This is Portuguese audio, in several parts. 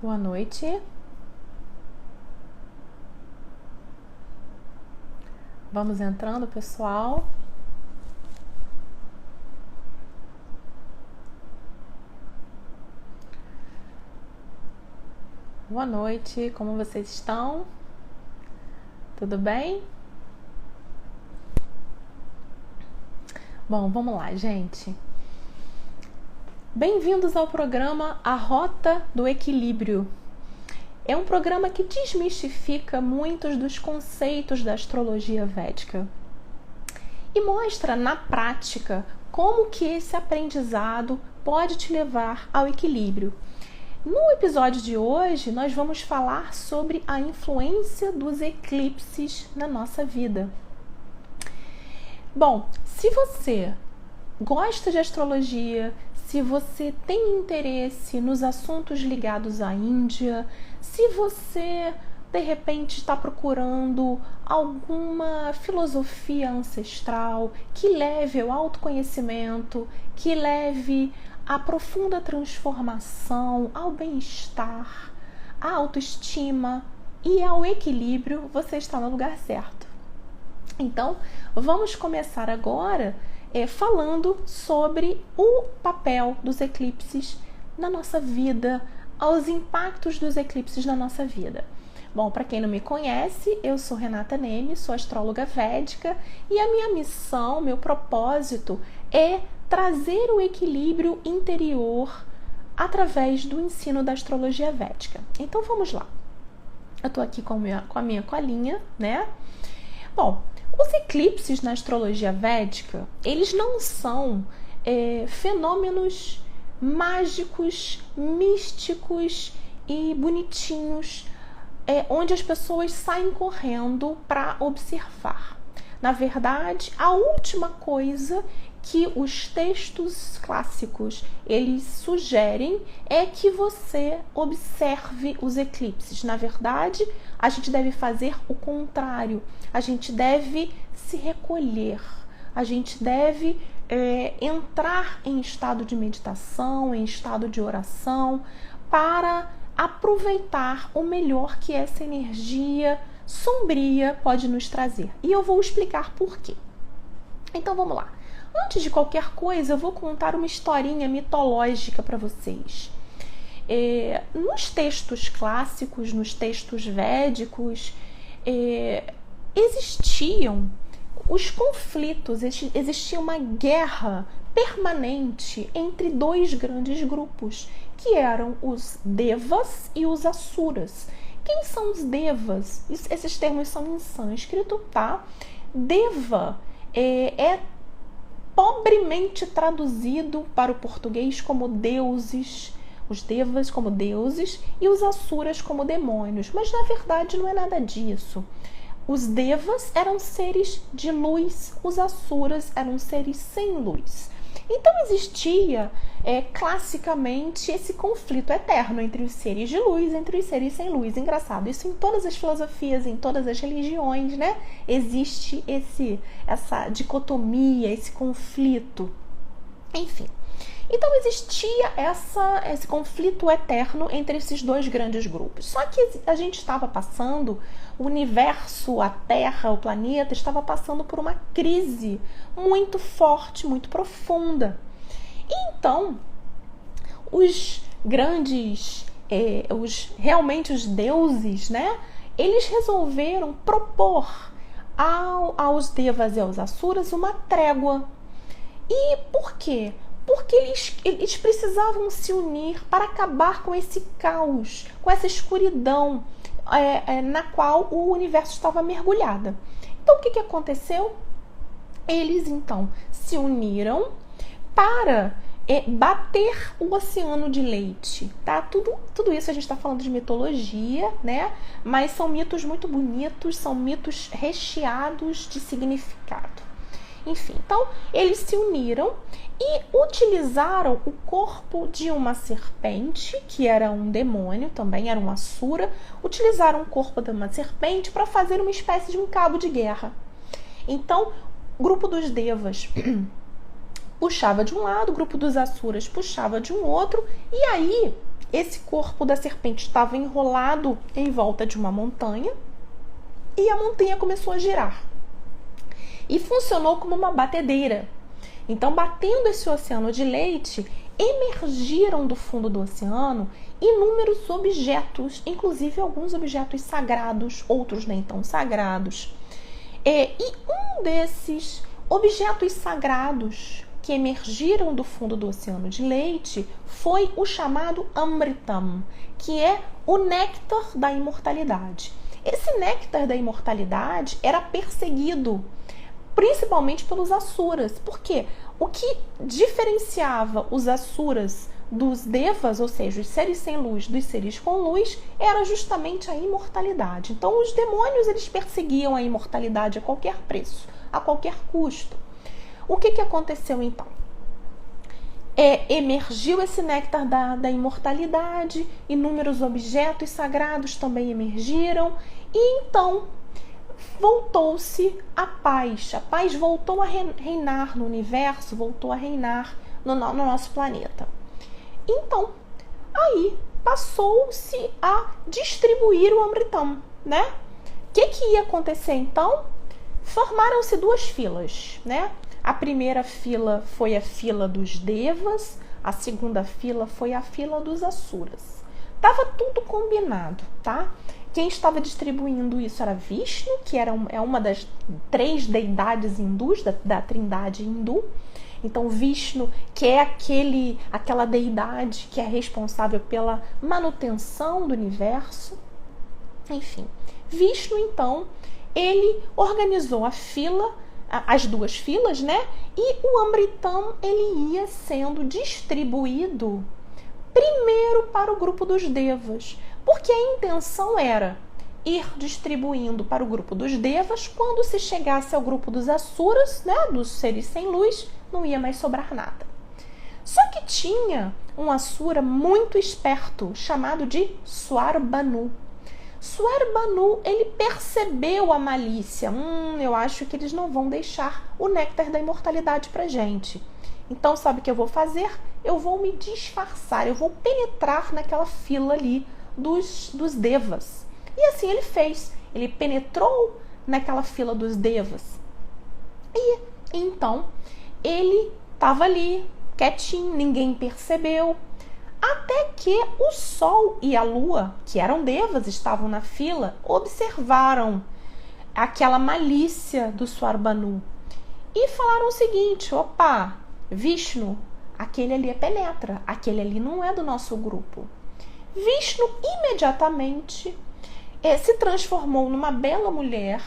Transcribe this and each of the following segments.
Boa noite. Vamos entrando, pessoal. Boa noite, como vocês estão? Tudo bem? Bom, vamos lá, gente. Bem-vindos ao programa A Rota do Equilíbrio. É um programa que desmistifica muitos dos conceitos da astrologia védica e mostra na prática como que esse aprendizado pode te levar ao equilíbrio. No episódio de hoje, nós vamos falar sobre a influência dos eclipses na nossa vida. Bom, se você gosta de astrologia, se você tem interesse nos assuntos ligados à Índia, se você de repente está procurando alguma filosofia ancestral que leve ao autoconhecimento, que leve à profunda transformação, ao bem-estar, à autoestima e ao equilíbrio, você está no lugar certo. Então, vamos começar agora falando sobre o papel dos eclipses na nossa vida, aos impactos dos eclipses na nossa vida. Bom, para quem não me conhece, eu sou Renata Neme, sou astróloga védica e a minha missão, meu propósito é trazer o equilíbrio interior através do ensino da astrologia védica. Então vamos lá. Eu estou aqui com a minha colinha, né? Bom, os eclipses na astrologia védica, eles não são fenômenos mágicos, místicos e bonitinhos, onde as pessoas saem correndo para observar. Na verdade, a última coisa que os textos clássicos eles sugerem é que você observe os eclipses. Na verdade, a gente deve fazer o contrário. A gente deve se recolher. A gente deve entrar em estado de meditação, em estado de oração, para aproveitar o melhor que essa energia sombria pode nos trazer. E eu vou explicar por quê. Então vamos lá. Antes de qualquer coisa, eu vou contar uma historinha mitológica para vocês. Nos textos clássicos, nos textos védicos, existiam os conflitos, existia uma guerra permanente entre dois grandes grupos, que eram os Devas e os Asuras. Quem são os Devas? Esses termos são em sânscrito, tá? Deva é pobremente traduzido para o português como deuses, os Devas como deuses e os Asuras como demônios, mas na verdade não é nada disso. Os Devas eram seres de luz, os Asuras eram seres sem luz. Então existia classicamente esse conflito eterno entre os seres de luz e entre os seres sem luz. Engraçado, isso em todas as filosofias, em todas as religiões, né? Existe essa dicotomia, esse conflito. Enfim, então existia esse conflito eterno entre esses dois grandes grupos. Só que a gente estava passando, o universo, a Terra, o planeta, estava passando por uma crise muito forte, muito profunda. E então, os grandes, realmente os deuses, né? Eles resolveram propor aos Devas e aos Asuras uma trégua. E por quê? Porque eles precisavam se unir para acabar com esse caos, com essa escuridão na qual o universo estava mergulhado. Então, o que aconteceu? Eles, então, se uniram para bater o oceano de leite, tá? Tudo isso a gente está falando de mitologia, né? Mas são mitos muito bonitos, são mitos recheados de significado. Enfim, então eles se uniram e utilizaram o corpo de uma serpente, que era um demônio, também era um Asura, utilizaram o corpo de uma serpente para fazer uma espécie de um cabo de guerra. Então, o grupo dos Devas puxava de um lado, o grupo dos Asuras puxava de um outro, e aí esse corpo da serpente estava enrolado em volta de uma montanha e a montanha começou a girar. E funcionou como uma batedeira. Então, batendo esse oceano de leite, emergiram do fundo do oceano inúmeros objetos, inclusive alguns objetos sagrados, outros nem tão sagrados. E um desses objetos sagrados que emergiram do fundo do oceano de leite foi o chamado Amritam, que é o néctar da imortalidade. Esse néctar da imortalidade era perseguido principalmente pelos asuras. Por quê? O que diferenciava os asuras dos devas, ou seja, os seres sem luz dos seres com luz, era justamente a imortalidade. Então, os demônios, eles perseguiam a imortalidade a qualquer preço, a qualquer custo. O que aconteceu então? Emergiu esse néctar da imortalidade, inúmeros objetos sagrados também emergiram, e então voltou-se a paz. A paz voltou a reinar no universo, voltou a reinar no nosso planeta. Então, aí passou-se a distribuir o Amritam, né? O que ia acontecer então? Formaram-se duas filas, né? A primeira fila foi a fila dos devas, a segunda fila foi a fila dos asuras. Tava tudo combinado, tá? Quem estava distribuindo isso era Vishnu, que é uma das 3 deidades hindus, da trindade hindu. Então, Vishnu, que é aquela deidade que é responsável pela manutenção do universo. Enfim, Vishnu, então, ele organizou a fila, as duas filas, né? E o Amritam, ele ia sendo distribuído primeiro para o grupo dos devas, porque a intenção era ir distribuindo para o grupo dos devas. Quando se chegasse ao grupo dos asuras, né, dos seres sem luz, não ia mais sobrar nada. Só que tinha um asura muito esperto, chamado de Swarbanu. Swarbanu, ele percebeu a malícia. Eu acho que eles não vão deixar o néctar da imortalidade pra gente. Então, sabe o que eu vou fazer? Eu vou me disfarçar, eu vou penetrar naquela fila ali dos devas. E assim ele fez. Ele penetrou naquela fila dos devas. E então ele estava ali, quietinho, ninguém percebeu. Até que o Sol e a Lua, que eram devas, estavam na fila, observaram aquela malícia do Swarbanu e falaram o seguinte: opa, Vishnu, aquele ali penetra, aquele ali não é do nosso grupo. Vishnu imediatamente se transformou numa bela mulher,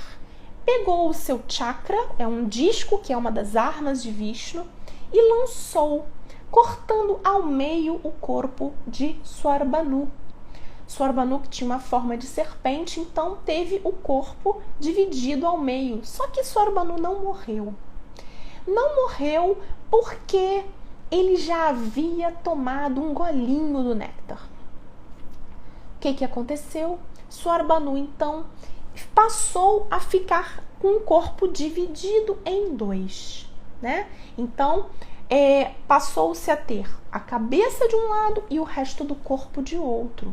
pegou o seu chakra, é um disco que é uma das armas de Vishnu, e lançou, cortando ao meio o corpo de Swarbanu. Swarbanu, que tinha uma forma de serpente, então teve o corpo dividido ao meio. Só que Swarbanu não morreu. Não morreu porque ele já havia tomado um golinho do néctar. O que aconteceu? Swarbanu, então, passou a ficar com o corpo dividido em 2, né? Então, passou-se a ter a cabeça de um lado e o resto do corpo de outro.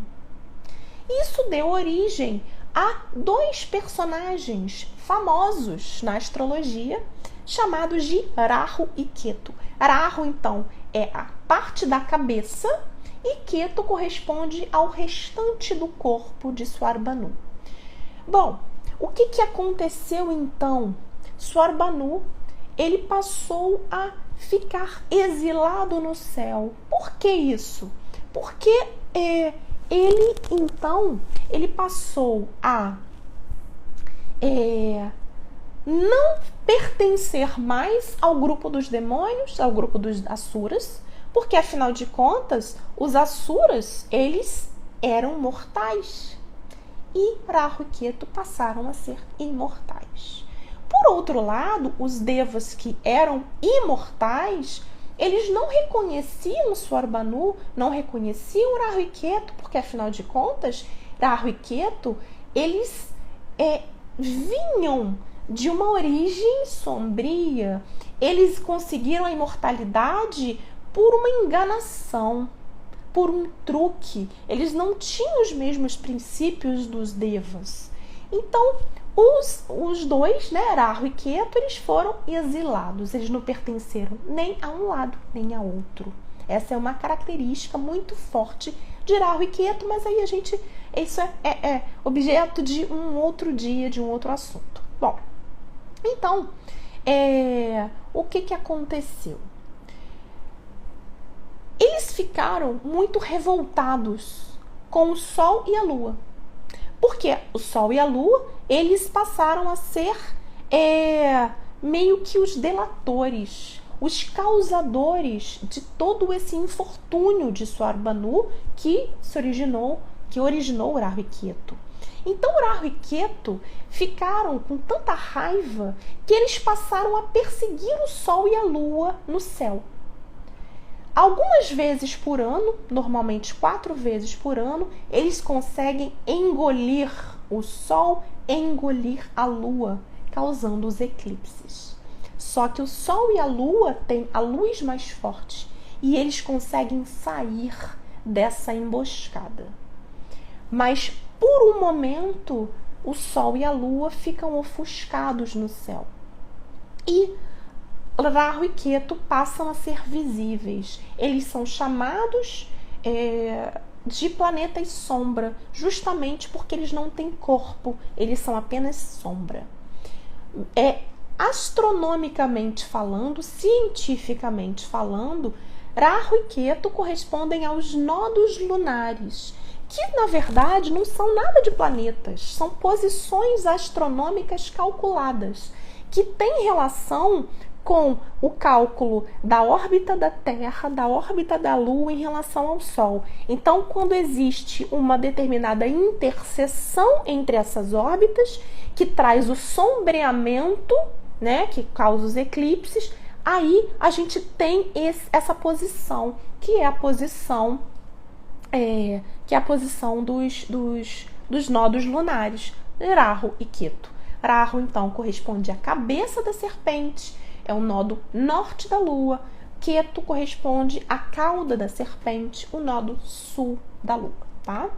Isso deu origem a 2 personagens famosos na astrologia, chamados de Rahu e Ketu. Rahu, então, é a parte da cabeça e Ketu corresponde ao restante do corpo de Swarbanu. Bom, o que aconteceu então? Swarbanu, ele passou a ficar exilado no céu. Por que isso? Porque ele, então, ele passou a não pertencer mais ao grupo dos demônios, ao grupo dos asuras, porque, afinal de contas, os asuras, eles eram mortais. E Rahu e Ketu passaram a ser imortais. Por outro lado, os devas que eram imortais, eles não reconheciam Swarbanu, não reconheciam Rahu e Ketu, porque, afinal de contas, Rahu e Ketu, eles vinham de uma origem sombria. Eles conseguiram a imortalidade por uma enganação, por um truque. Eles não tinham os mesmos princípios dos devas. Então, os dois, né, Rahu e Ketu, eles foram exilados. Eles não pertenceram nem a um lado, nem a outro. Essa é uma característica muito forte de Rahu e Ketu, mas aí isso é objeto de um outro dia, de um outro assunto. Bom, então, o que aconteceu? Eles ficaram muito revoltados com o Sol e a Lua. Porque o Sol e a Lua, eles passaram a ser meio que os delatores, os causadores de todo esse infortúnio de Swarbanu que originou Rahu e Ketu. Então Rahu e Ketu ficaram com tanta raiva que eles passaram a perseguir o Sol e a Lua no céu. Algumas vezes por ano, normalmente 4 vezes por ano, eles conseguem engolir o Sol, engolir a Lua, causando os eclipses. Só que o Sol e a Lua têm a luz mais forte e eles conseguem sair dessa emboscada. Mas por um momento, o Sol e a Lua ficam ofuscados no céu. E Rahu e Ketu passam a ser visíveis. Eles são chamados de planetas sombra, justamente porque eles não têm corpo, eles são apenas sombra. Astronomicamente falando, cientificamente falando, Rahu e Ketu correspondem aos nodos lunares, que na verdade não são nada de planetas, são posições astronômicas calculadas, que têm relação com o cálculo da órbita da Terra, da órbita da Lua em relação ao Sol. Então, quando existe uma determinada interseção entre essas órbitas, que traz o sombreamento, né, que causa os eclipses, aí a gente tem essa posição, que é a posição dos nodos lunares, Rahu e Ketu. Rahu, então, corresponde à cabeça da serpente, é o nodo norte da Lua. Ketu corresponde à cauda da serpente, o nodo sul da Lua, tá?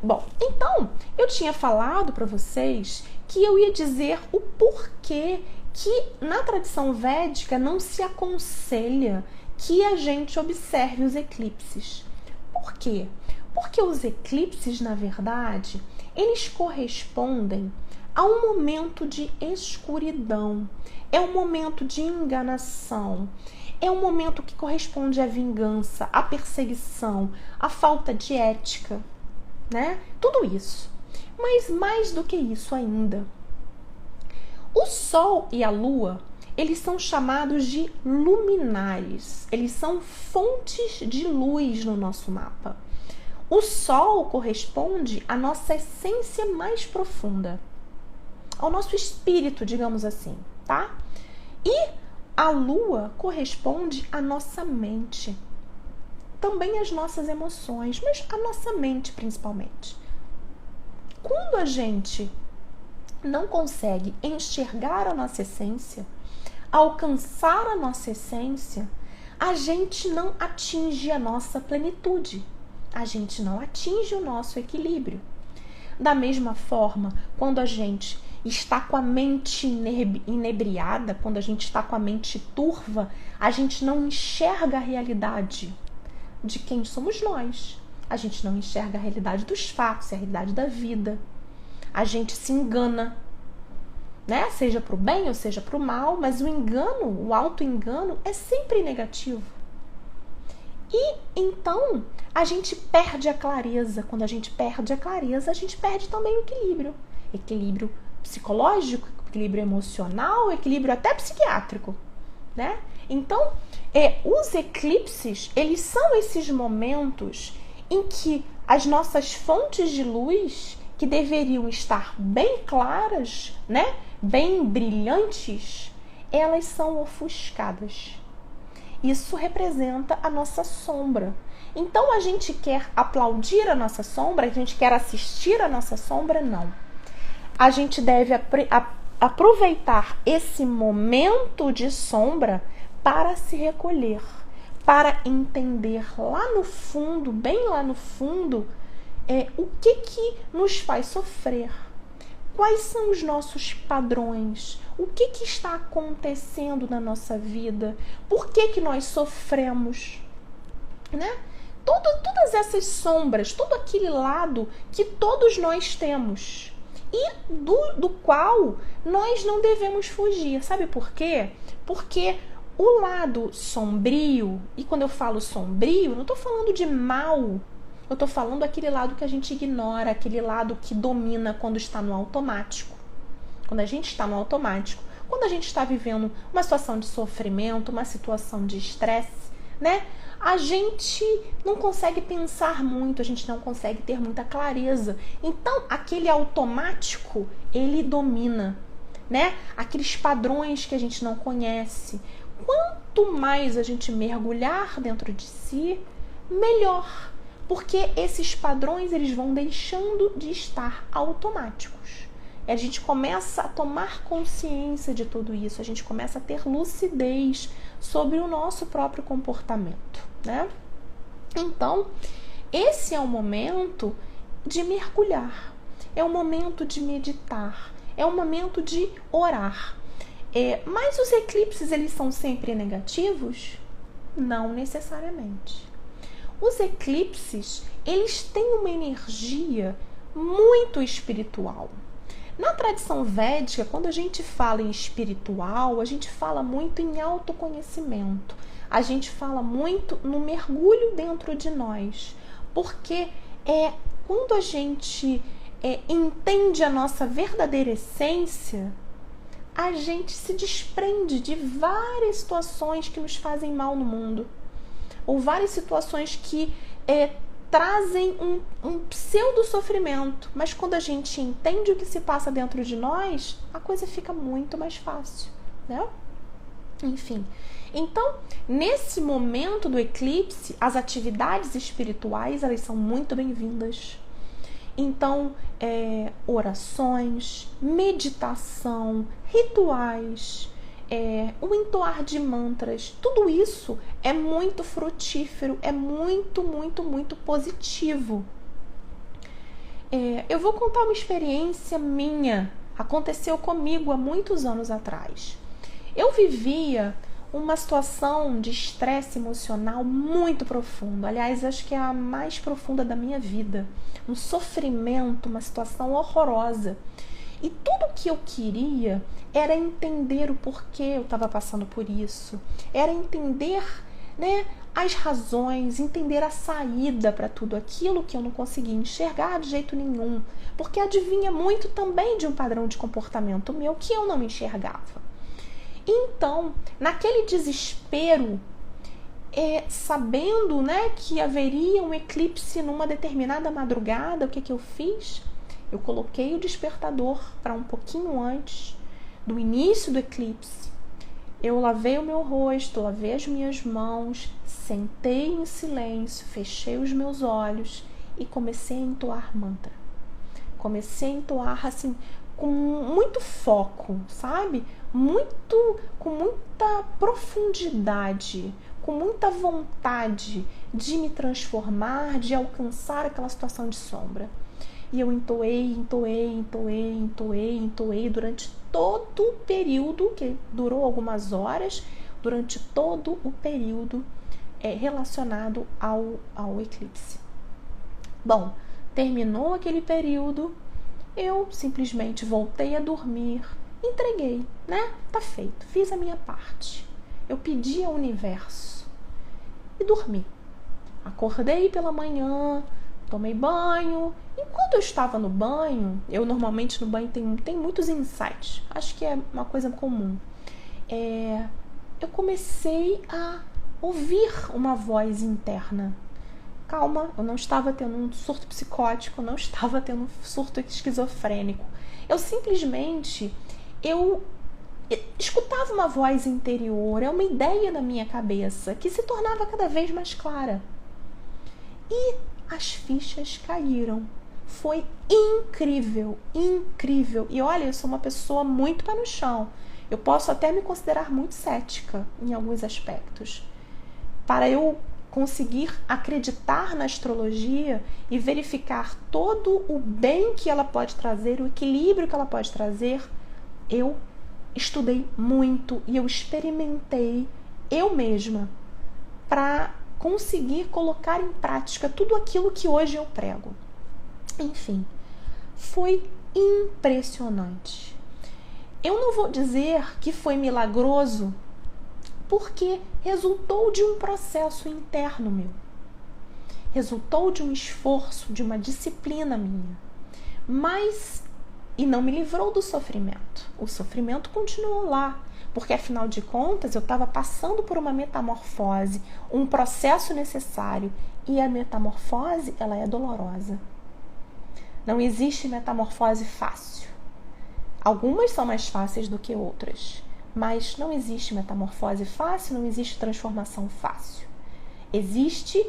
Bom, então, eu tinha falado para vocês que eu ia dizer o porquê que na tradição védica não se aconselha que a gente observe os eclipses. Por quê? Porque os eclipses, na verdade, eles correspondem a um momento de escuridão, é um momento de enganação, é um momento que corresponde à vingança, à perseguição, à falta de ética, né? Tudo isso. Mas mais do que isso ainda, o Sol e a Lua, eles são chamados de luminares, eles são fontes de luz no nosso mapa. O Sol corresponde à nossa essência mais profunda, ao nosso espírito, digamos assim, tá? E a Lua corresponde à nossa mente, também às nossas emoções, mas à nossa mente principalmente. Quando a gente não consegue enxergar a nossa essência, alcançar a nossa essência, a gente não atinge a nossa plenitude, a gente não atinge o nosso equilíbrio. Da mesma forma, quando a gente está com a mente inebriada, quando a gente está com a mente turva, a gente não enxerga a realidade de quem somos nós. A gente não enxerga a realidade dos fatos, a realidade da vida. A gente se engana, né? Seja para o bem ou seja para o mal, mas o engano, o auto-engano é sempre negativo. E então a gente perde a clareza. Quando a gente perde a clareza, a gente perde também o equilíbrio. Equilíbrio psicológico, equilíbrio emocional, equilíbrio até psiquiátrico, né? Então, os eclipses, eles são esses momentos em que as nossas fontes de luz, que deveriam estar bem claras, né, bem brilhantes, elas são ofuscadas. Isso representa a nossa sombra. Então a gente quer aplaudir a nossa sombra, a gente quer assistir a nossa sombra? Não. A gente deve aproveitar esse momento de sombra para se recolher, para entender lá no fundo, bem lá no fundo, o que nos faz sofrer. Quais são os nossos padrões? O que está acontecendo na nossa vida? Por que nós sofremos? Né? Todas essas sombras, todo aquele lado que todos nós temos e do qual nós não devemos fugir. Sabe por quê? Porque o lado sombrio, e quando eu falo sombrio, não estou falando de mal, eu estou falando aquele lado que a gente ignora, aquele lado que domina quando está no automático. Quando a gente está no automático, quando a gente está vivendo uma situação de sofrimento, uma situação de estresse, né? A gente não consegue pensar muito, a gente não consegue ter muita clareza. Então, aquele automático, ele domina, né? Aqueles padrões que a gente não conhece. Quanto mais a gente mergulhar dentro de si, melhor. Porque esses padrões, eles vão deixando de estar automáticos. E a gente começa a tomar consciência de tudo isso, a gente começa a ter lucidez sobre o nosso próprio comportamento, né? Então, esse é o momento de mergulhar, é o momento de meditar, é o momento de orar. Mas os eclipses, eles são sempre negativos? Não necessariamente. Os eclipses, eles têm uma energia muito espiritual. Na tradição védica, quando a gente fala em espiritual, a gente fala muito em autoconhecimento. A gente fala muito no mergulho dentro de nós. Porque quando a gente entende a nossa verdadeira essência, a gente se desprende de várias situações que nos fazem mal no mundo. Ou várias situações que trazem um pseudo-sofrimento. Mas quando a gente entende o que se passa dentro de nós, a coisa fica muito mais fácil, né? Enfim. Então, nesse momento do eclipse, as atividades espirituais, elas são muito bem-vindas. Então, orações, meditação, rituais, o entoar de mantras, tudo isso é muito frutífero, é muito, muito, muito positivo. Eu vou contar uma experiência minha, aconteceu comigo há muitos anos atrás. Eu vivia uma situação de estresse emocional muito profundo, aliás, acho que é a mais profunda da minha vida, um sofrimento, uma situação horrorosa. E tudo que eu queria era entender o porquê eu estava passando por isso, era entender, né, as razões, entender a saída para tudo aquilo que eu não conseguia enxergar de jeito nenhum, porque adivinha muito também de um padrão de comportamento meu que eu não enxergava. Então, naquele desespero, sabendo, né, que haveria um eclipse numa determinada madrugada, o que eu fiz? Eu coloquei o despertador para um pouquinho antes do início do eclipse. Eu lavei o meu rosto, lavei as minhas mãos, sentei em silêncio, fechei os meus olhos e comecei a entoar mantra. Comecei a entoar assim, com muito foco, sabe? Com muita profundidade, com muita vontade de me transformar, de alcançar aquela situação de sombra. E eu entoei durante todo o período, que durou algumas horas, durante todo o período relacionado ao eclipse. Bom, terminou aquele período, eu simplesmente voltei a dormir, entreguei, né? Tá feito, fiz a minha parte. Eu pedi ao universo e dormi. Acordei pela manhã, tomei banho. Enquanto eu estava no banho, eu normalmente no banho tem muitos insights, acho que é uma coisa comum. Eu comecei a ouvir uma voz interna. Calma, eu não estava tendo um surto psicótico, eu não estava tendo um surto esquizofrênico. Eu simplesmente, escutava uma voz interior, é uma ideia na minha cabeça que se tornava cada vez mais clara. E as fichas caíram. Foi incrível, incrível. E olha, eu sou uma pessoa muito pé no chão. Eu posso até me considerar muito cética em alguns aspectos. para eu conseguir acreditar na astrologia e verificar todo o bem que ela pode trazer, o equilíbrio que ela pode trazer, eu estudei muito e eu experimentei eu mesma para conseguir colocar em prática tudo aquilo que hoje eu prego. Enfim, foi impressionante. Eu não vou dizer que foi milagroso, porque resultou de um processo interno meu. Resultou de um esforço, de uma disciplina minha. Mas, e não me livrou do sofrimento. O sofrimento continuou lá, porque afinal de contas eu estava passando por uma metamorfose, um processo necessário. E a metamorfose, ela é dolorosa. Não existe metamorfose fácil. Algumas são mais fáceis do que outras. Mas não existe metamorfose fácil, não existe transformação fácil. Existe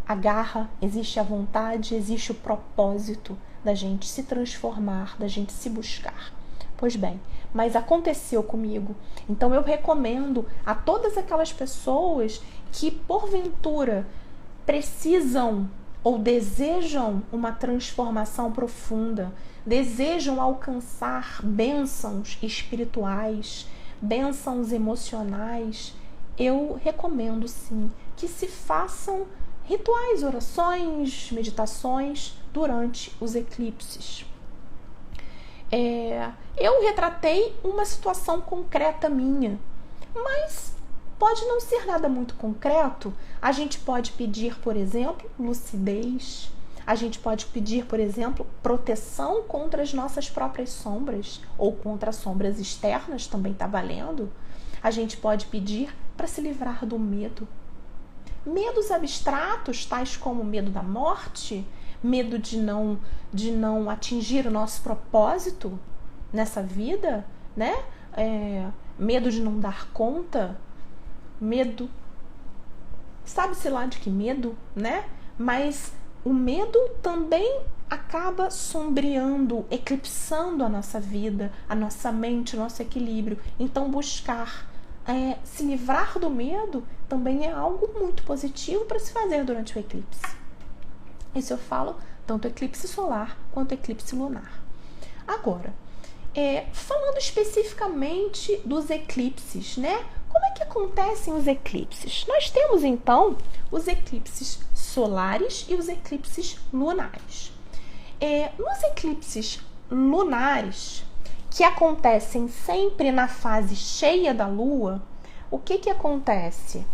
a garra, existe a vontade, existe o propósito da gente se transformar, da gente se buscar. Pois bem, mas aconteceu comigo. Então eu recomendo a todas aquelas pessoas que porventura precisam ou desejam uma transformação profunda, desejam alcançar bênçãos espirituais, bênçãos emocionais, eu recomendo sim que se façam rituais, orações, meditações durante os eclipses. Eu retratei uma situação concreta minha, mas pode não ser nada muito concreto. A gente pode pedir, por exemplo, lucidez. A gente pode pedir, por exemplo, proteção contra as nossas próprias sombras ou contra sombras externas, também está valendo. A gente pode pedir para se livrar do medo. Medos abstratos, tais como medo da morte, medo de não atingir o nosso propósito nessa vida, né? Medo de não dar conta, medo, sabe-se lá de que medo, né? Mas o medo também acaba sombreando, eclipsando a nossa vida, a nossa mente, o nosso equilíbrio. Então buscar se livrar do medo também é algo muito positivo para se fazer durante o eclipse. Isso eu falo tanto eclipse solar quanto eclipse lunar. Agora, falando especificamente dos eclipses, né? Como é que acontecem os eclipses? Nós temos então os eclipses solares e os eclipses lunares. Nos eclipses lunares, que acontecem sempre na fase cheia da Lua, o que acontece?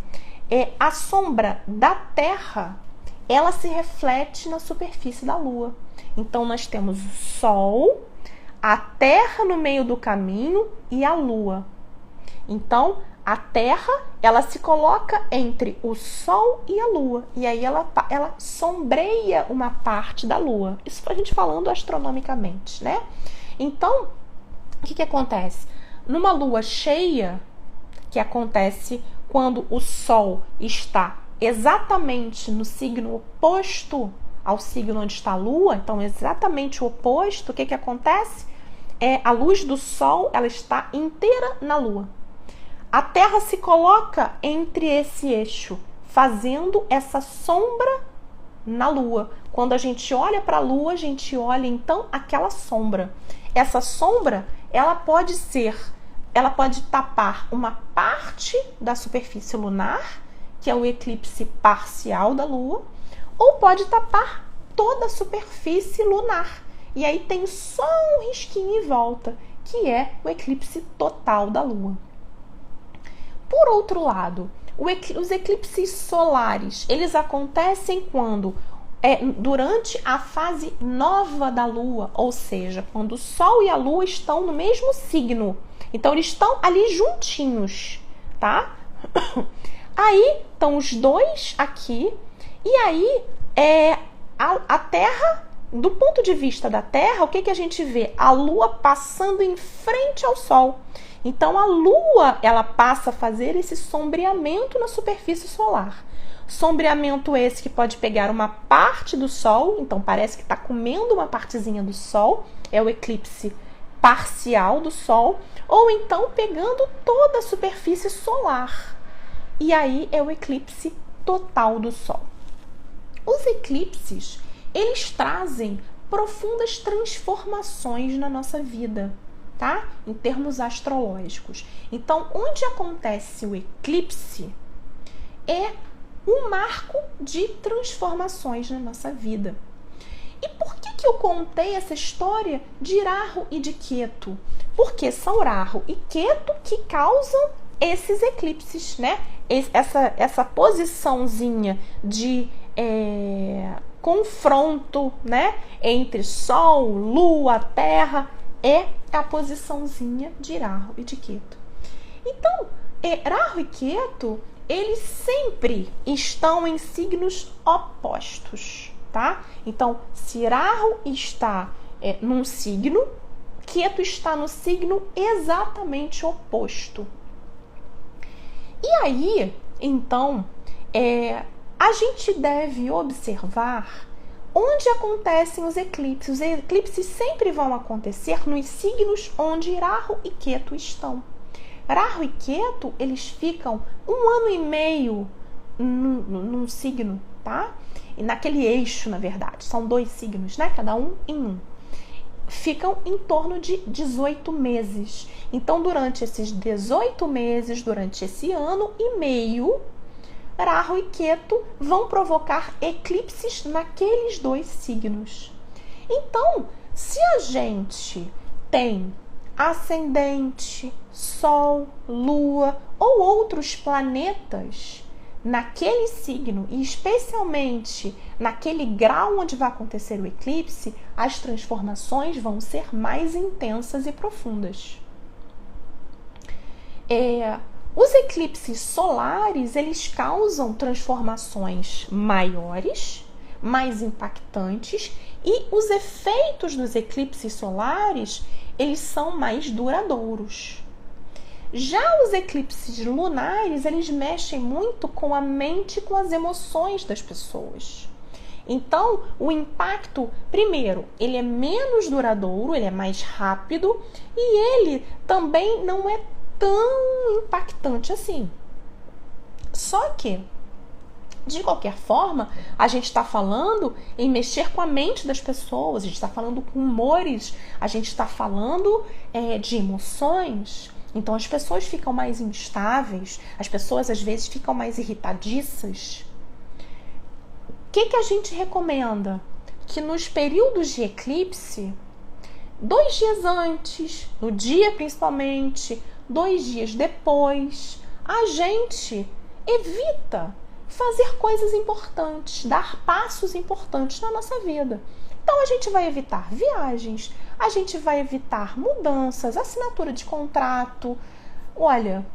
A sombra da Terra, ela se reflete na superfície da Lua. Então nós temos o Sol, a Terra no meio do caminho e a Lua. Então a Terra, ela se coloca entre o Sol e a Lua. E aí ela sombreia uma parte da Lua. Isso a gente falando astronomicamente, né? Então, o que acontece? Numa lua cheia, que acontece quando o Sol está exatamente no signo oposto ao signo onde está a Lua, então exatamente o oposto, o que acontece? A luz do Sol, ela está inteira na Lua. A Terra se coloca entre esse eixo, fazendo essa sombra na Lua. Quando a gente olha para a Lua, a gente olha então aquela sombra. Essa sombra, ela pode tapar uma parte da superfície lunar, que é o eclipse parcial da Lua, ou pode tapar toda a superfície lunar. E aí tem só um risquinho em volta, que é o eclipse total da Lua. Por outro lado, os eclipses solares, eles acontecem quando durante a fase nova da Lua, ou seja, quando o Sol e a Lua estão no mesmo signo. Então, eles estão ali juntinhos, tá? Aí, estão os dois aqui, e aí, a Terra, do ponto de vista da Terra, o que a gente vê? A Lua passando em frente ao Sol. Então, a Lua, ela passa a fazer esse sombreamento na superfície solar. Sombreamento esse que pode pegar uma parte do Sol, então parece que está comendo uma partezinha do Sol, é o eclipse parcial do Sol, ou então pegando toda a superfície solar. E aí é o eclipse total do Sol. Os eclipses, eles trazem profundas transformações na nossa vida, tá? Em termos astrológicos. Então, onde acontece o eclipse é um marco de transformações na nossa vida. E por que eu contei essa história de Rahu e de Ketu? Porque são Rahu e Ketu que causam esses eclipses, né? Essa posiçãozinha de confronto, né? Entre Sol, Lua, Terra, é a posiçãozinha de Rahu e de Ketu. Então, Rahu e Ketu, eles sempre estão em signos opostos, tá? Então, se Rahu está num signo, Ketu está no signo exatamente oposto. E aí, então, a gente deve observar onde acontecem os eclipses. Os eclipses sempre vão acontecer nos signos onde Rahu e Ketu estão. Rahu e Ketu, eles ficam 1 ano e meio num signo, tá? E naquele eixo, na verdade. São 2 signos, né? Cada um em um. Ficam em torno de 18 meses. Então, durante esses 18 meses, durante esse ano e meio, Rahu e Ketu vão provocar eclipses naqueles 2 signos. Então, se a gente tem ascendente, Sol, Lua ou outros planetas naquele signo, e especialmente naquele grau onde vai acontecer o eclipse, as transformações vão ser mais intensas e profundas. Os eclipses solares, eles causam transformações maiores, mais impactantes, e os efeitos dos eclipses solares, eles são mais duradouros. Já os eclipses lunares, eles mexem muito com a mente e com as emoções das pessoas. Então, o impacto, primeiro, ele é menos duradouro, ele é mais rápido e ele também não é tão impactante assim. Só que, de qualquer forma, a gente está falando em mexer com a mente das pessoas, a gente está falando com humores, a gente está falando de emoções. Então as pessoas ficam mais instáveis, as pessoas às vezes ficam mais irritadiças. O que a gente recomenda? Que nos períodos de eclipse, 2 dias antes, no dia principalmente, 2 dias depois, a gente evita fazer coisas importantes, dar passos importantes na nossa vida. Então a gente vai evitar viagens, a gente vai evitar mudanças, assinatura de contrato. Olha,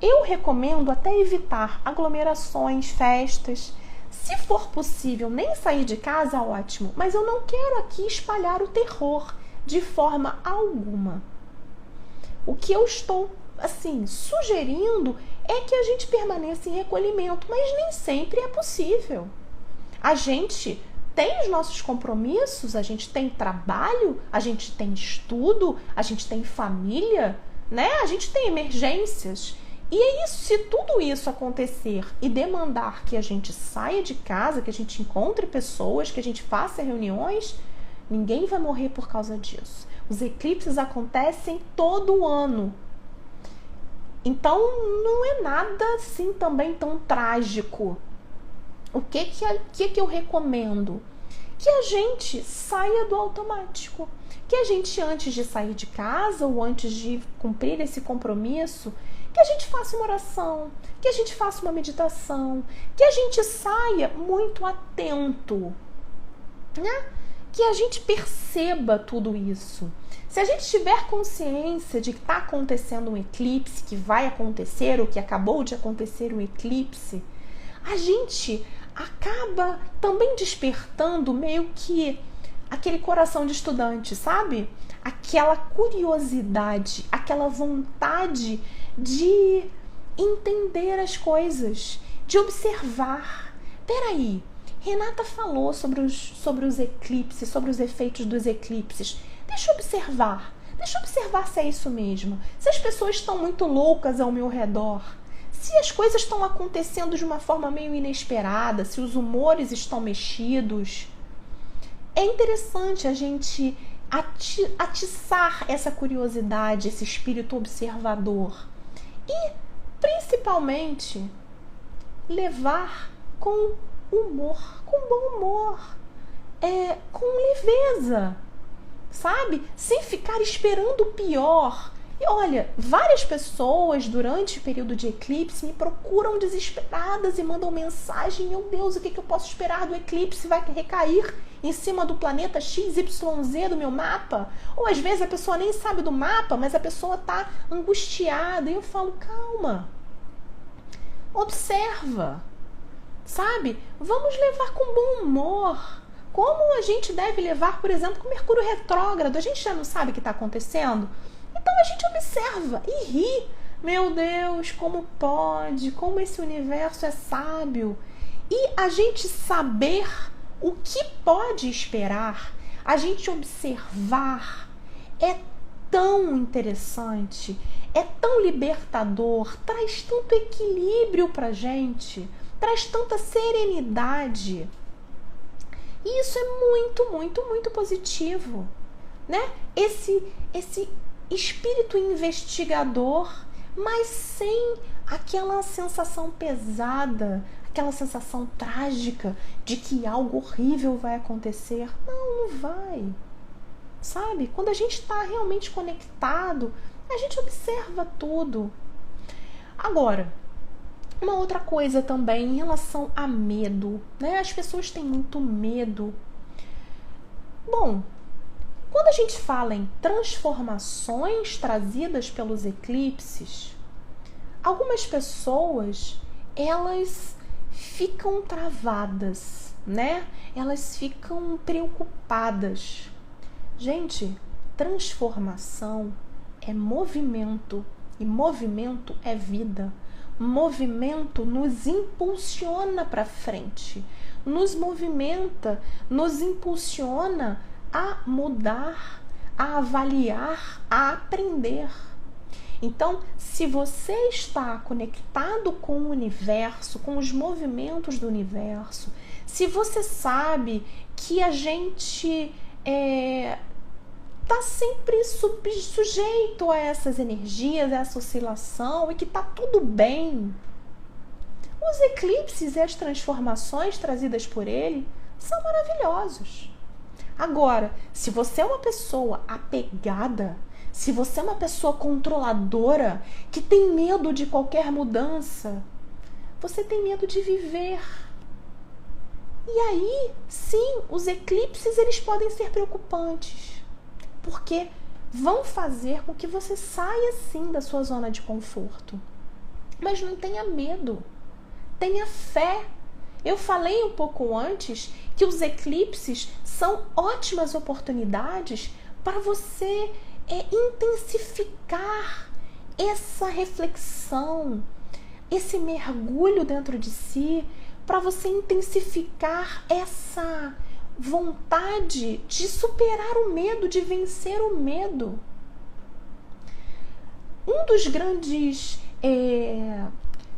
eu recomendo até evitar aglomerações, festas. Se for possível nem sair de casa, ótimo, mas eu não quero aqui espalhar o terror de forma alguma. O que eu estou, sugerindo é que a gente permaneça em recolhimento, mas nem sempre é possível. A gente tem os nossos compromissos, a gente tem trabalho, a gente tem estudo, a gente tem família, né? A gente tem emergências. E é isso, se tudo isso acontecer e demandar que a gente saia de casa, que a gente encontre pessoas, que a gente faça reuniões, ninguém vai morrer por causa disso. Os eclipses acontecem todo ano. Então, não é nada assim também tão trágico. O que eu recomendo? Que a gente saia do automático. Que a gente, antes de sair de casa ou antes de cumprir esse compromisso, que a gente faça uma oração, que a gente faça uma meditação, que a gente saia muito atento, né? Que a gente perceba tudo isso. Se a gente tiver consciência de que está acontecendo um eclipse, que vai acontecer, ou que acabou de acontecer um eclipse, a gente acaba também despertando meio que aquele coração de estudante, sabe? Aquela curiosidade, aquela vontade de entender as coisas, de observar. Peraí, Renata falou sobre os eclipses, sobre os efeitos dos eclipses. Deixa eu observar se é isso mesmo. Se as pessoas estão muito loucas ao meu redor, se as coisas estão acontecendo de uma forma meio inesperada, se os humores estão mexidos, é interessante a gente atiçar essa curiosidade, esse espírito observador e, principalmente, levar com humor, com bom humor, com leveza, sabe? Sem ficar esperando o pior. E olha, várias pessoas durante o período de eclipse me procuram desesperadas e mandam mensagem: meu Deus, o que eu posso esperar do eclipse? Vai recair em cima do planeta XYZ do meu mapa? Ou às vezes a pessoa nem sabe do mapa, mas a pessoa está angustiada. E eu falo: calma, observa, sabe? Vamos levar com bom humor. Como a gente deve levar, por exemplo, com Mercúrio retrógrado? A gente já não sabe o que está acontecendo? Então a gente observa e ri. Meu Deus, como pode? Como esse universo é sábio? E a gente saber o que pode esperar, a gente observar, é tão interessante, é tão libertador, traz tanto equilíbrio pra gente, traz tanta serenidade. E isso é muito, muito, muito positivo, né? Esse espírito investigador, mas sem aquela sensação pesada, aquela sensação trágica de que algo horrível vai acontecer. Não vai. Sabe? Quando a gente está realmente conectado, a gente observa tudo. Agora, uma outra coisa também em relação a medo, né? As pessoas têm muito medo. Bom, quando a gente fala em transformações trazidas pelos eclipses, algumas pessoas, elas ficam travadas, né? Elas ficam preocupadas. Gente, transformação é movimento e movimento é vida. Movimento nos impulsiona para frente, nos movimenta, nos impulsiona a mudar, a avaliar, a aprender. Então, se você está conectado com o universo, com os movimentos do universo, se você sabe que a gente está sempre sujeito a essas energias, a essa oscilação e que está tudo bem, os eclipses e as transformações trazidas por ele são maravilhosos. Agora, se você é uma pessoa apegada, se você é uma pessoa controladora, que tem medo de qualquer mudança, você tem medo de viver. E aí, sim, os eclipses eles podem ser preocupantes, porque vão fazer com que você saia sim da sua zona de conforto. Mas não tenha medo, tenha fé. Eu falei um pouco antes que os eclipses são ótimas oportunidades para você intensificar essa reflexão, esse mergulho dentro de si, para você intensificar essa vontade de superar o medo, de vencer o medo. Um dos grandes,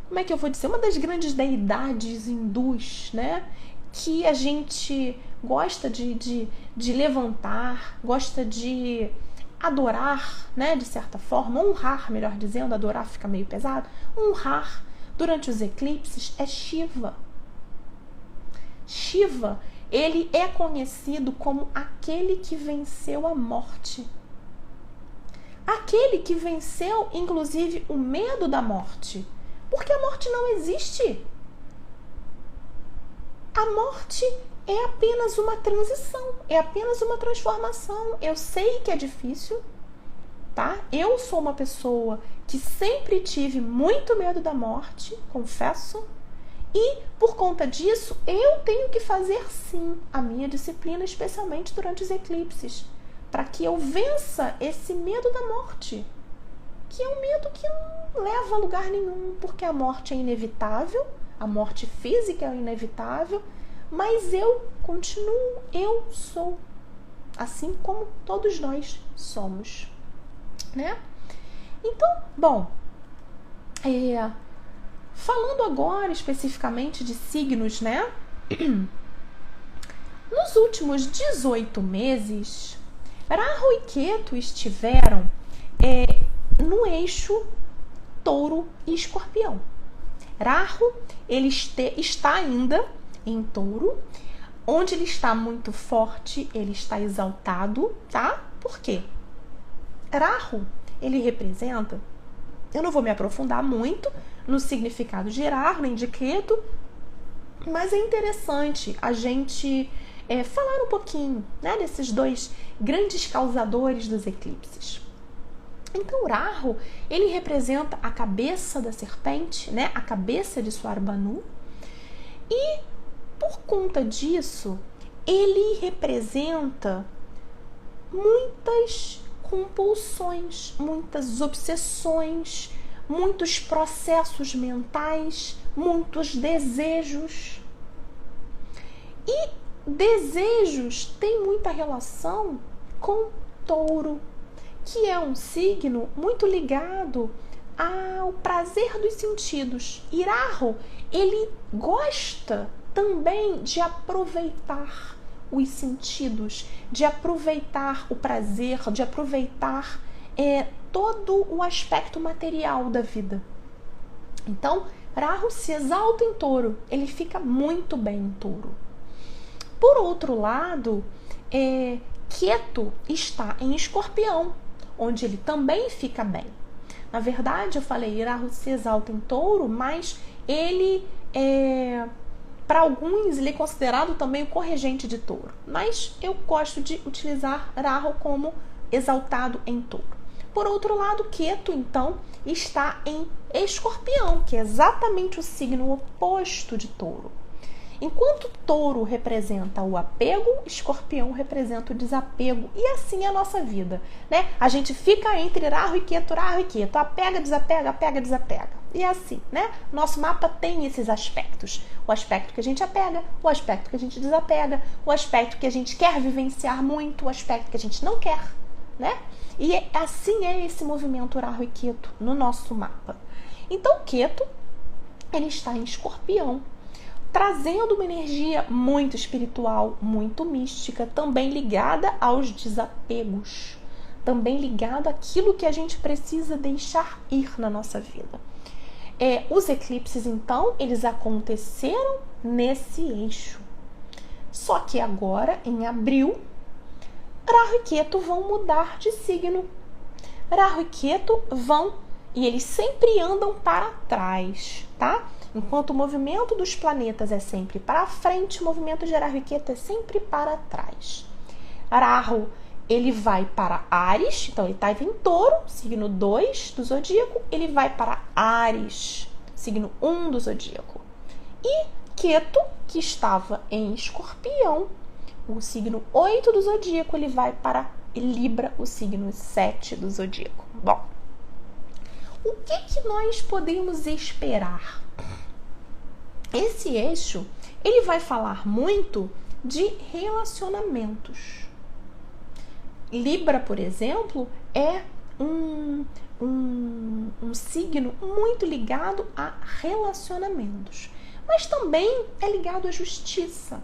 como é que eu vou dizer? Uma das grandes deidades hindus, né? Que a gente gosta de levantar, gosta de adorar, né? De certa forma, honrar, melhor dizendo, adorar fica meio pesado. Honrar durante os eclipses é Shiva. Shiva, ele é conhecido como aquele que venceu a morte. Aquele que venceu, inclusive, o medo da morte. Porque a morte não existe. A morte é apenas uma transição, é apenas uma transformação. Eu sei que é difícil, tá? Eu sou uma pessoa que sempre tive muito medo da morte, confesso. E, por conta disso, eu tenho que fazer, sim, a minha disciplina, especialmente durante os eclipses, para que eu vença esse medo da morte, que é um medo que não leva a lugar nenhum, porque a morte é inevitável, a morte física é inevitável, mas eu continuo, eu sou, assim como todos nós somos, né? Então, bom, Falando agora especificamente de signos, né? Nos últimos 18 meses, Rahu e Ketu estiveram no eixo Touro e Escorpião. Rahu, ele está ainda em Touro, onde ele está muito forte, ele está exaltado, tá? Por quê? Rahu, ele representa, eu não vou me aprofundar muito no significado de Rahu nem de Ketu, mas é interessante a gente falar um pouquinho, né, desses dois grandes causadores dos eclipses. Então, Rahu, ele representa a cabeça da serpente, né, a cabeça de Swarbanu, e por conta disso, ele representa muitas compulsões, muitas obsessões, muitos processos mentais, muitos desejos. E desejos têm muita relação com Touro, que é um signo muito ligado ao prazer dos sentidos. E Rahu, ele gosta também de aproveitar os sentidos, de aproveitar o prazer, de aproveitar todo o aspecto material da vida. Então, Rahu se exalta em Touro, ele fica muito bem em Touro. Por outro lado, Ketu está em Escorpião, onde ele também fica bem. Na verdade, eu falei, Rahu se exalta em Touro, mas ele, para alguns, ele é considerado também o corregente de Touro. Mas eu gosto de utilizar Rahu como exaltado em Touro. Por outro lado, Ketu, então, está em Escorpião, que é exatamente o signo oposto de Touro. Enquanto Touro representa o apego, Escorpião representa o desapego. E assim é a nossa vida, né? A gente fica entre Rahu e Ketu, apega, desapega. E é assim, né? Nosso mapa tem esses aspectos. O aspecto que a gente apega, o aspecto que a gente desapega, o aspecto que a gente quer vivenciar muito, o aspecto que a gente não quer, né? E assim é esse movimento Rahu e Ketu no nosso mapa. Então, Ketu, ele está em Escorpião, trazendo uma energia muito espiritual, muito mística, também ligada aos desapegos, também ligada àquilo que a gente precisa deixar ir na nossa vida. Os eclipses, então, eles aconteceram nesse eixo. Só que agora, em abril, Rahu e Ketu vão mudar de signo. Rahu e Ketu vão, e eles sempre andam para trás, tá? Enquanto o movimento dos planetas é sempre para frente, o movimento de Rahu e Ketu é sempre para trás. Rahu, ele vai para Áries, então ele estava em Touro, signo 2 do zodíaco, ele vai para Áries, signo 1 do zodíaco. E Ketu, que estava em Escorpião, o signo 8 do zodíaco, ele vai para Libra, o signo 7 do zodíaco. Bom, o que nós podemos esperar? Esse eixo, ele vai falar muito de relacionamentos. Libra, por exemplo, é um signo muito ligado a relacionamentos, mas também é ligado à justiça,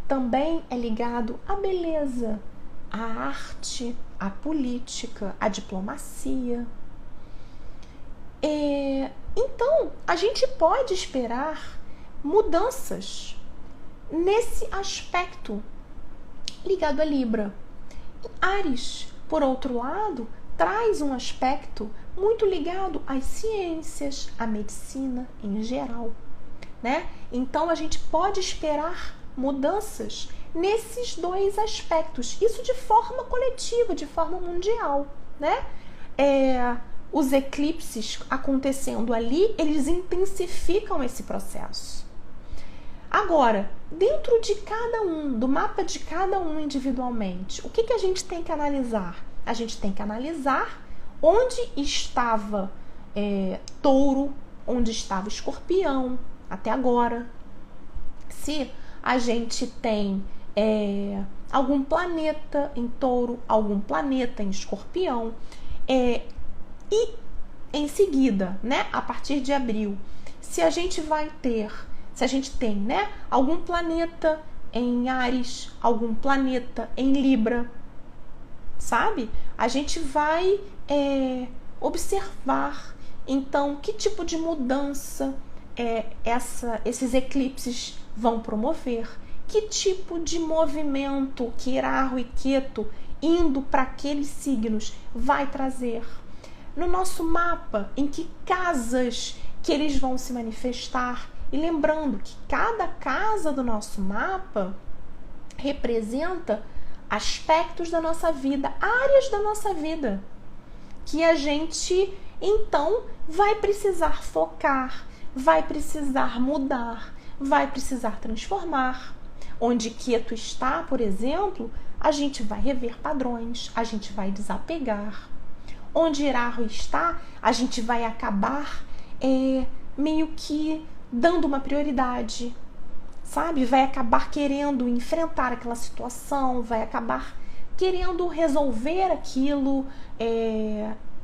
também é ligado à beleza, à arte, à política, à diplomacia. Então, a gente pode esperar mudanças nesse aspecto ligado a Libra. Áries, por outro lado, traz um aspecto muito ligado às ciências, à medicina em geral, né? Então, a gente pode esperar mudanças nesses dois aspectos, isso de forma coletiva, de forma mundial, né? Os eclipses acontecendo ali, eles intensificam esse processo. Agora, dentro de cada um, do mapa de cada um individualmente, o que a gente tem que analisar? A gente tem que analisar onde estava Touro, onde estava Escorpião, até agora. Se a gente tem algum planeta em Touro, algum planeta em Escorpião, e em seguida, né, a partir de abril, se a gente tem, né, algum planeta em Áries, algum planeta em Libra, sabe? A gente vai observar, então, que tipo de mudança esses eclipses vão promover, que tipo de movimento que Rahu e Ketu indo para aqueles signos vai trazer. No nosso mapa, em que casas que eles vão se manifestar. E lembrando que cada casa do nosso mapa representa aspectos da nossa vida, áreas da nossa vida, que a gente, então, vai precisar focar, vai precisar mudar, vai precisar transformar. Onde Ketu está, por exemplo, a gente vai rever padrões, a gente vai desapegar. Onde Rahu está, a gente vai acabar meio que dando uma prioridade, sabe? Vai acabar querendo enfrentar aquela situação, vai acabar querendo resolver aquilo,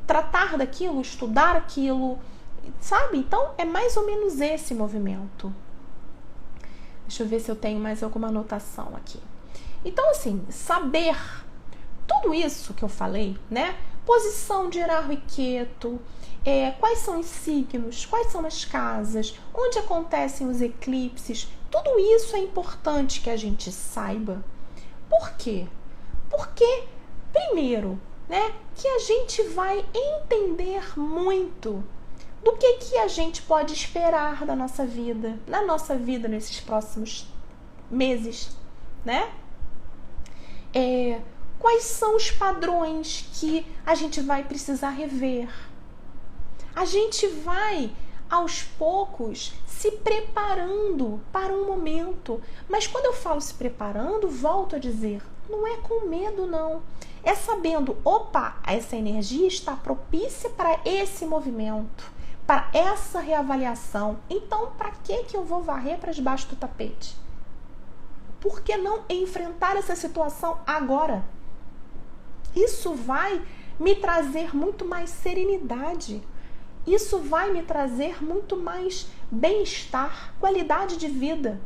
tratar daquilo, estudar aquilo, sabe? Então, é mais ou menos esse movimento. Deixa eu ver se eu tenho mais alguma anotação aqui. Então, assim, saber tudo isso que eu falei, né? Posição de Rahu e Ketu, quais são os signos, quais são as casas, onde acontecem os eclipses, tudo isso é importante que a gente saiba. Por quê? Porque, primeiro, né, que a gente vai entender muito do que a gente pode esperar da nossa vida, na nossa vida nesses próximos meses, né? Quais são os padrões que a gente vai precisar rever? A gente vai, aos poucos, se preparando para um momento. Mas quando eu falo se preparando, volto a dizer, não é com medo, não. É sabendo, opa, essa energia está propícia para esse movimento, para essa reavaliação. Então, para que eu vou varrer para debaixo do tapete? Por que não enfrentar essa situação agora? Isso vai me trazer muito mais serenidade. Isso vai me trazer muito mais bem-estar, qualidade de vida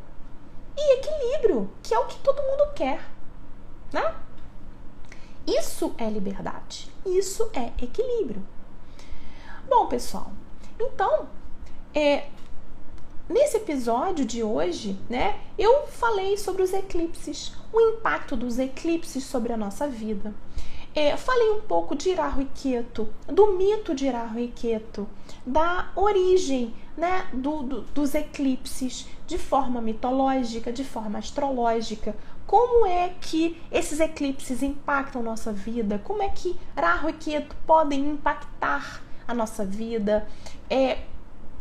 e equilíbrio, que é o que todo mundo quer, né? Isso é liberdade, isso é equilíbrio. Bom, pessoal, então, nesse episódio de hoje, né, eu falei sobre os eclipses, o impacto dos eclipses sobre a nossa vida. Falei um pouco de Rahu e Ketu, do mito de Rahu e Ketu, da origem, né, dos eclipses, de forma mitológica, de forma astrológica, como é que esses eclipses impactam nossa vida, como é que Rahu e Ketu podem impactar a nossa vida,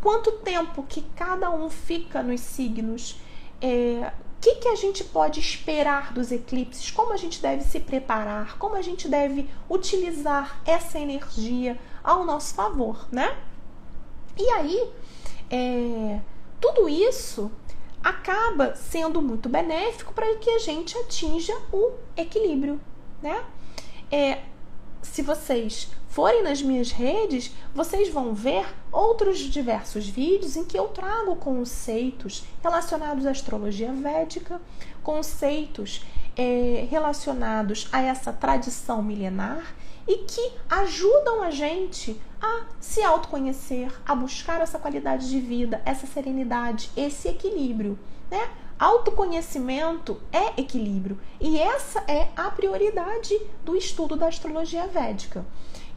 quanto tempo que cada um fica nos signos, o que a gente pode esperar dos eclipses, como a gente deve se preparar, como a gente deve utilizar essa energia ao nosso favor, né? E aí, tudo isso acaba sendo muito benéfico para que a gente atinja o equilíbrio, né? Se vocês forem nas minhas redes, vocês vão ver outros diversos vídeos em que eu trago conceitos relacionados à astrologia védica, conceitos relacionados a essa tradição milenar e que ajudam a gente a se autoconhecer, a buscar essa qualidade de vida, essa serenidade, esse equilíbrio, né? Autoconhecimento é equilíbrio e essa é a prioridade do estudo da astrologia védica.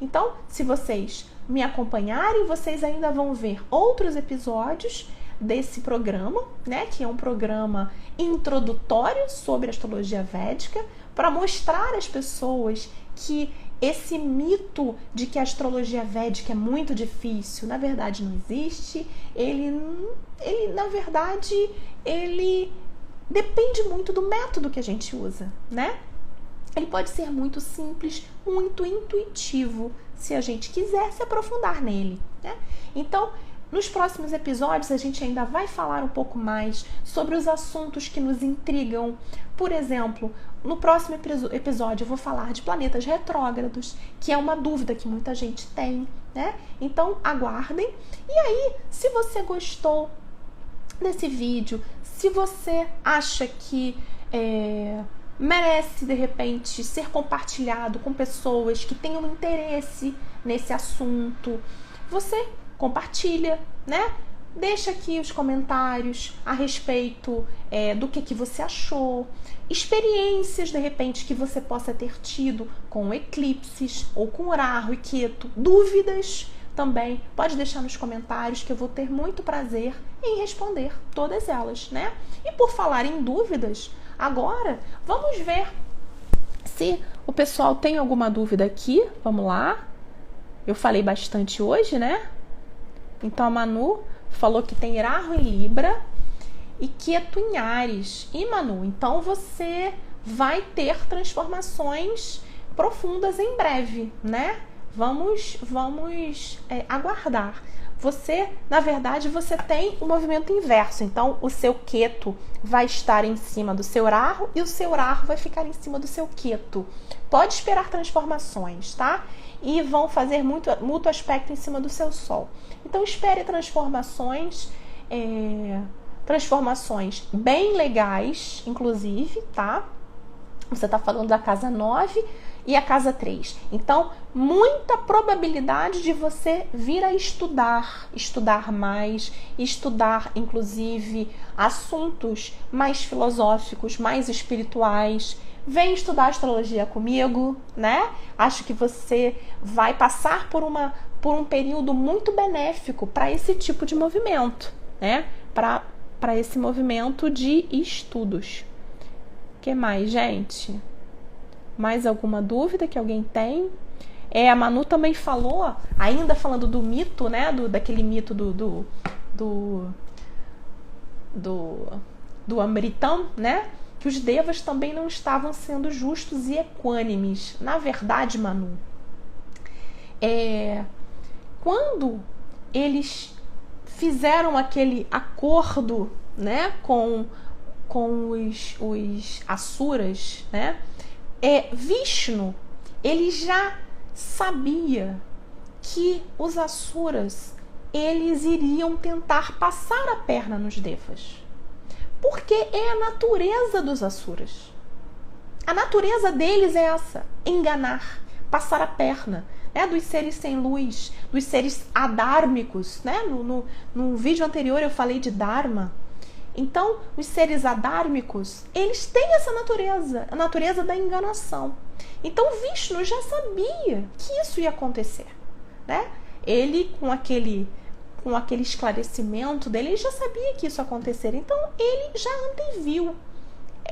Então, se vocês me acompanharem, vocês ainda vão ver outros episódios desse programa, né, que é um programa introdutório sobre astrologia védica, para mostrar às pessoas que esse mito de que a astrologia védica é muito difícil, na verdade não existe. Ele na verdade, ele depende muito do método que a gente usa, né? Ele pode ser muito simples, muito intuitivo, se a gente quiser se aprofundar nele, né? Então, nos próximos episódios a gente ainda vai falar um pouco mais sobre os assuntos que nos intrigam. Por exemplo, no próximo episódio eu vou falar de planetas retrógrados, que é uma dúvida que muita gente tem, né? Então aguardem. E aí, se você gostou desse vídeo, se você acha que merece de repente ser compartilhado com pessoas que tenham interesse nesse assunto, você compartilha, né? Deixa aqui os comentários a respeito do que você achou, experiências de repente que você possa ter tido com eclipses ou com Rahu e Ketu, dúvidas também, pode deixar nos comentários que eu vou ter muito prazer em responder todas elas, né? E por falar em dúvidas, agora vamos ver se o pessoal tem alguma dúvida aqui. Vamos lá. Eu falei bastante hoje, né? Então a Manu falou que tem Rahu em Libra e Ketu em Áries. E Manu, então você vai ter transformações profundas em breve, né? Vamos aguardar. Você, na verdade, você tem o movimento inverso. Então, o seu Ketu vai estar em cima do seu Rahu e o seu Rahu vai ficar em cima do seu Ketu. Pode esperar transformações, tá? E vão fazer mútuo aspecto em cima do seu Sol. Então, espere transformações bem legais, inclusive, tá? Você tá falando da casa 9 e a casa 3. Então, muita probabilidade de você vir a estudar mais, estudar, inclusive, assuntos mais filosóficos, mais espirituais. Vem estudar astrologia comigo, né? Acho que você vai passar por um período muito benéfico para esse tipo de movimento, né? Para esse movimento de estudos. O que mais, gente? Mais alguma dúvida que alguém tem? A Manu também falou, ainda falando do mito, né? Daquele mito do Amritam, né? Que os devas também não estavam sendo justos e equânimes. Na verdade, Manu, quando eles fizeram aquele acordo, né? Com os asuras, né? Vishnu, ele já sabia que os asuras, eles iriam tentar passar a perna nos devas. Porque é a natureza dos asuras. A natureza deles é essa, enganar, passar a perna, né? Dos seres sem luz, dos seres adármicos, né? No vídeo anterior eu falei de Dharma. Então, os seres adármicos, eles têm essa natureza, a natureza da enganação. Então, Vishnu já sabia que isso ia acontecer, né? Ele, com aquele esclarecimento dele, ele já sabia que isso ia acontecer. Então, ele já anteviu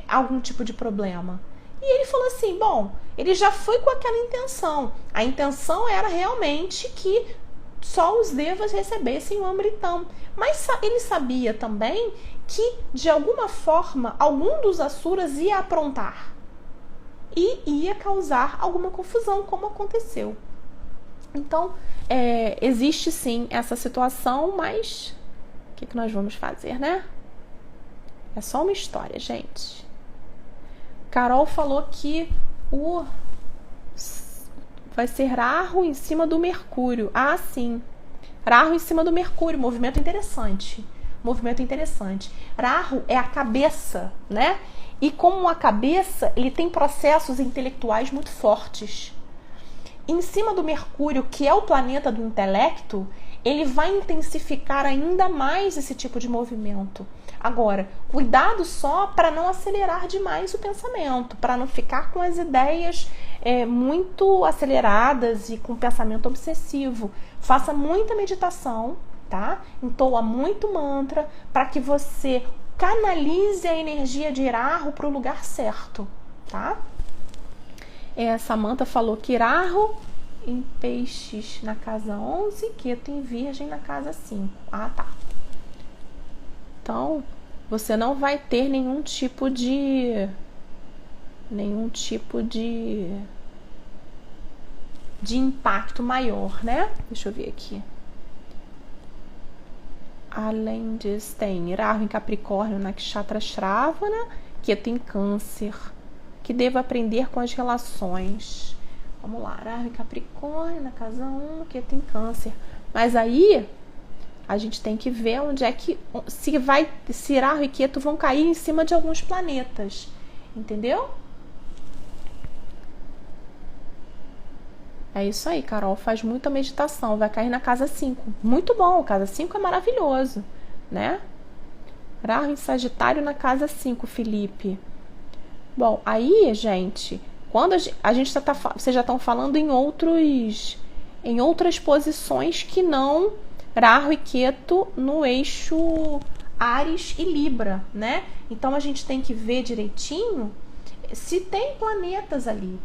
algum tipo de problema. E ele falou assim, bom, ele já foi com aquela intenção. A intenção era realmente que só os devas recebessem o Amritam. Mas ele sabia também que, de alguma forma, algum dos asuras ia aprontar e ia causar alguma confusão, como aconteceu. Então, existe sim essa situação, mas o que nós vamos fazer, né? É só uma história, gente. Carol falou que vai ser Rahu em cima do Mercúrio. Ah, sim. Rahu em cima do Mercúrio, movimento interessante. Rahu é a cabeça, né? E como a cabeça, ele tem processos intelectuais muito fortes. Em cima do Mercúrio, que é o planeta do intelecto, ele vai intensificar ainda mais esse tipo de movimento. Agora, cuidado só para não acelerar demais o pensamento, para não ficar com as ideias muito aceleradas e com pensamento obsessivo. Faça muita meditação, tá? Entoa muito mantra para que você canalize a energia de Rahu para o lugar certo, tá? Samantha falou que Rahu em Peixes na casa 11, Ketu em Virgem na casa 5. Ah, tá. Então, você não vai ter nenhum tipo de impacto maior, né? Deixa eu ver aqui. Além disso, tem Rahu em Capricórnio, Nakshatra Shravana, Ketu em Câncer, que devo aprender com as relações. Vamos lá, Rahu em Capricórnio, na casa 1, Ketu em Câncer. Mas aí, a gente tem que ver onde é que, se Rahu e Ketu vão cair em cima de alguns planetas, entendeu? É isso aí, Carol, faz muita meditação, vai cair na casa 5. Muito bom, casa 5 é maravilhoso, né? Rahu em Sagitário na casa 5, Felipe. Bom, aí, gente, quando a gente vocês já estão falando em outras posições que não Rahu e Ketu no eixo Áries e Libra, né? Então a gente tem que ver direitinho se tem planetas ali,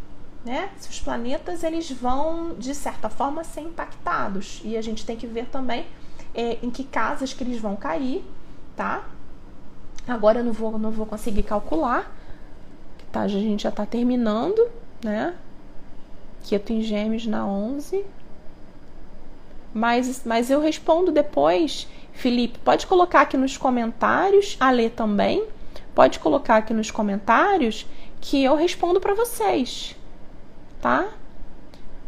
né? Se os planetas eles vão de certa forma ser impactados, e a gente tem que ver também em que casas que eles vão cair, tá? Agora eu não vou conseguir calcular, tá? A gente já tá terminando, né? Ketu em Gêmeos na 11. Mas eu respondo depois. Felipe, pode colocar aqui nos comentários, a Lê também, pode colocar aqui nos comentários que eu respondo para vocês, tá?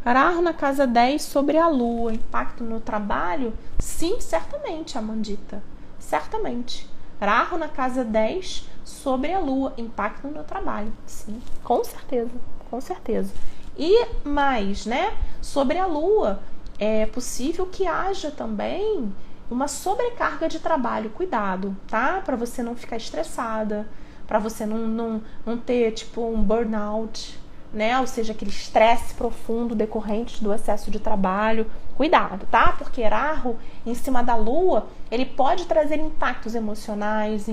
Rahu na casa 10 sobre a Lua, impacto no trabalho? Sim, certamente, Amandita, certamente. Rahu na casa 10 sobre a Lua, impacto no trabalho, sim, com certeza, com certeza. E mais, né, sobre a Lua, é possível que haja também uma sobrecarga de trabalho. Cuidado, tá? Para você não ficar estressada, para você não ter tipo um burnout, né? Ou seja, aquele estresse profundo decorrente do excesso de trabalho. Cuidado, tá? Porque Rahu em cima da Lua, ele pode trazer impactos emocionais,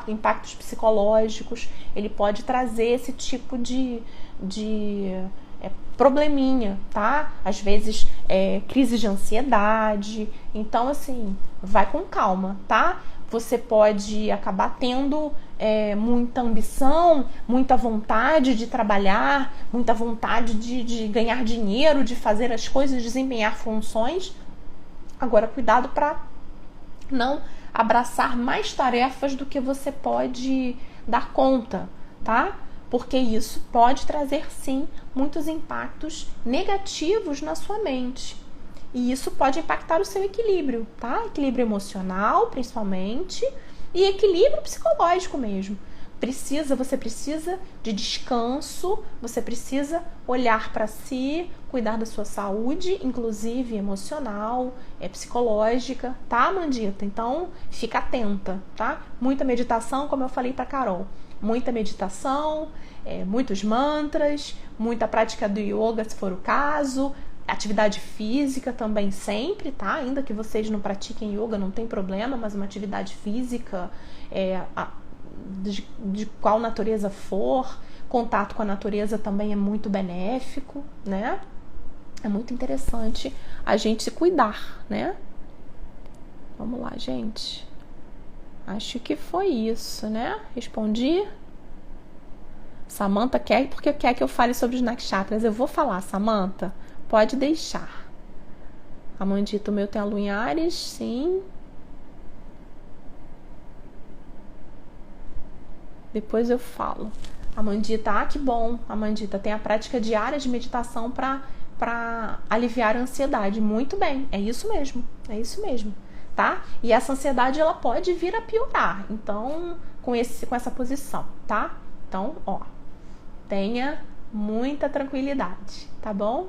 impactos psicológicos, ele pode trazer esse tipo de probleminha, tá? Às vezes crise de ansiedade. Então, assim, vai com calma, tá? Você pode acabar tendo muita ambição, muita vontade de trabalhar, muita vontade de ganhar dinheiro, de fazer as coisas, desempenhar funções. Agora, cuidado para não abraçar mais tarefas do que você pode dar conta, tá? Porque isso pode trazer, sim, muitos impactos negativos na sua mente. E isso pode impactar o seu equilíbrio, tá? Equilíbrio emocional, principalmente, e equilíbrio psicológico mesmo. Você precisa de descanso, você precisa olhar para si, cuidar da sua saúde, inclusive emocional, psicológica, tá, Mandita? Então, fica atenta, tá? Muita meditação, como eu falei para Carol. Muita meditação, muitos mantras, muita prática do yoga, se for o caso, atividade física também sempre, tá? Ainda que vocês não pratiquem yoga, não tem problema, mas uma atividade física, de qual natureza for, contato com a natureza também é muito benéfico, né? É muito interessante a gente se cuidar, né? Vamos lá, gente. Acho que foi isso, né? Respondi. Samantha quer, porque quer que eu fale sobre os nakshatras. Eu vou falar, Samantha. Pode deixar. Amandita, o meu tem a lua em Áries, sim. Depois eu falo. Amandita, que bom. Amandita, tem a prática diária de meditação para aliviar a ansiedade. Muito bem, é isso mesmo. É isso mesmo. Tá? E essa ansiedade ela pode vir a piorar, então com essa posição, tá? Então, ó, tenha muita tranquilidade, tá bom?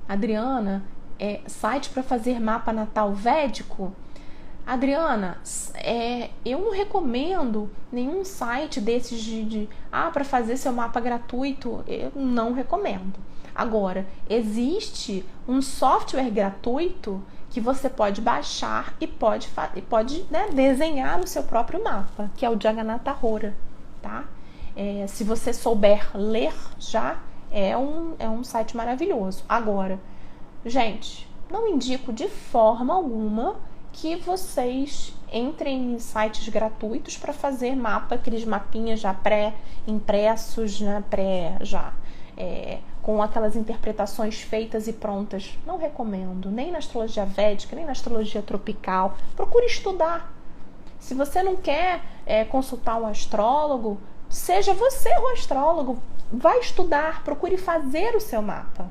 Adriana, site para fazer mapa natal védico? Adriana, eu não recomendo nenhum site desses para fazer seu mapa gratuito, eu não recomendo. Agora, existe um software gratuito que você pode baixar e pode né, desenhar o seu próprio mapa, que é o Jagannatha Hora, tá? Se você souber ler, já é um site maravilhoso. Agora, gente, não indico de forma alguma que vocês entrem em sites gratuitos para fazer mapa, aqueles mapinhas já pré-impressos, né, com aquelas interpretações feitas e prontas. Não recomendo, nem na astrologia védica, nem na astrologia tropical. Procure estudar. Se você não quer consultar um astrólogo, seja você o astrólogo. Vai estudar, procure fazer o seu mapa.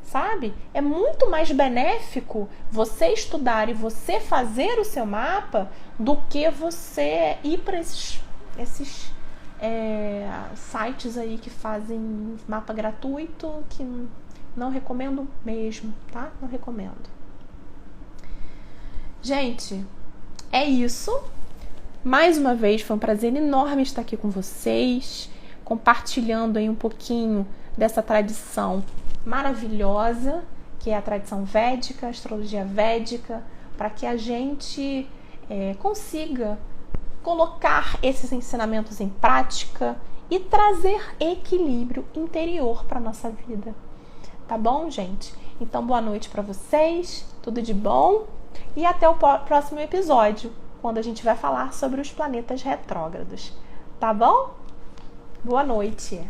Sabe? É muito mais benéfico você estudar e você fazer o seu mapa do que você ir para esses sites aí que fazem mapa gratuito, que não recomendo mesmo, tá? Não recomendo. Gente, é isso. Mais uma vez, foi um prazer enorme estar aqui com vocês, compartilhando aí um pouquinho dessa tradição maravilhosa, que é a tradição védica, a astrologia védica, para que a gente consiga colocar esses ensinamentos em prática e trazer equilíbrio interior para a nossa vida. Tá bom, gente? Então, boa noite para vocês, tudo de bom e até o próximo episódio, quando a gente vai falar sobre os planetas retrógrados. Tá bom? Boa noite!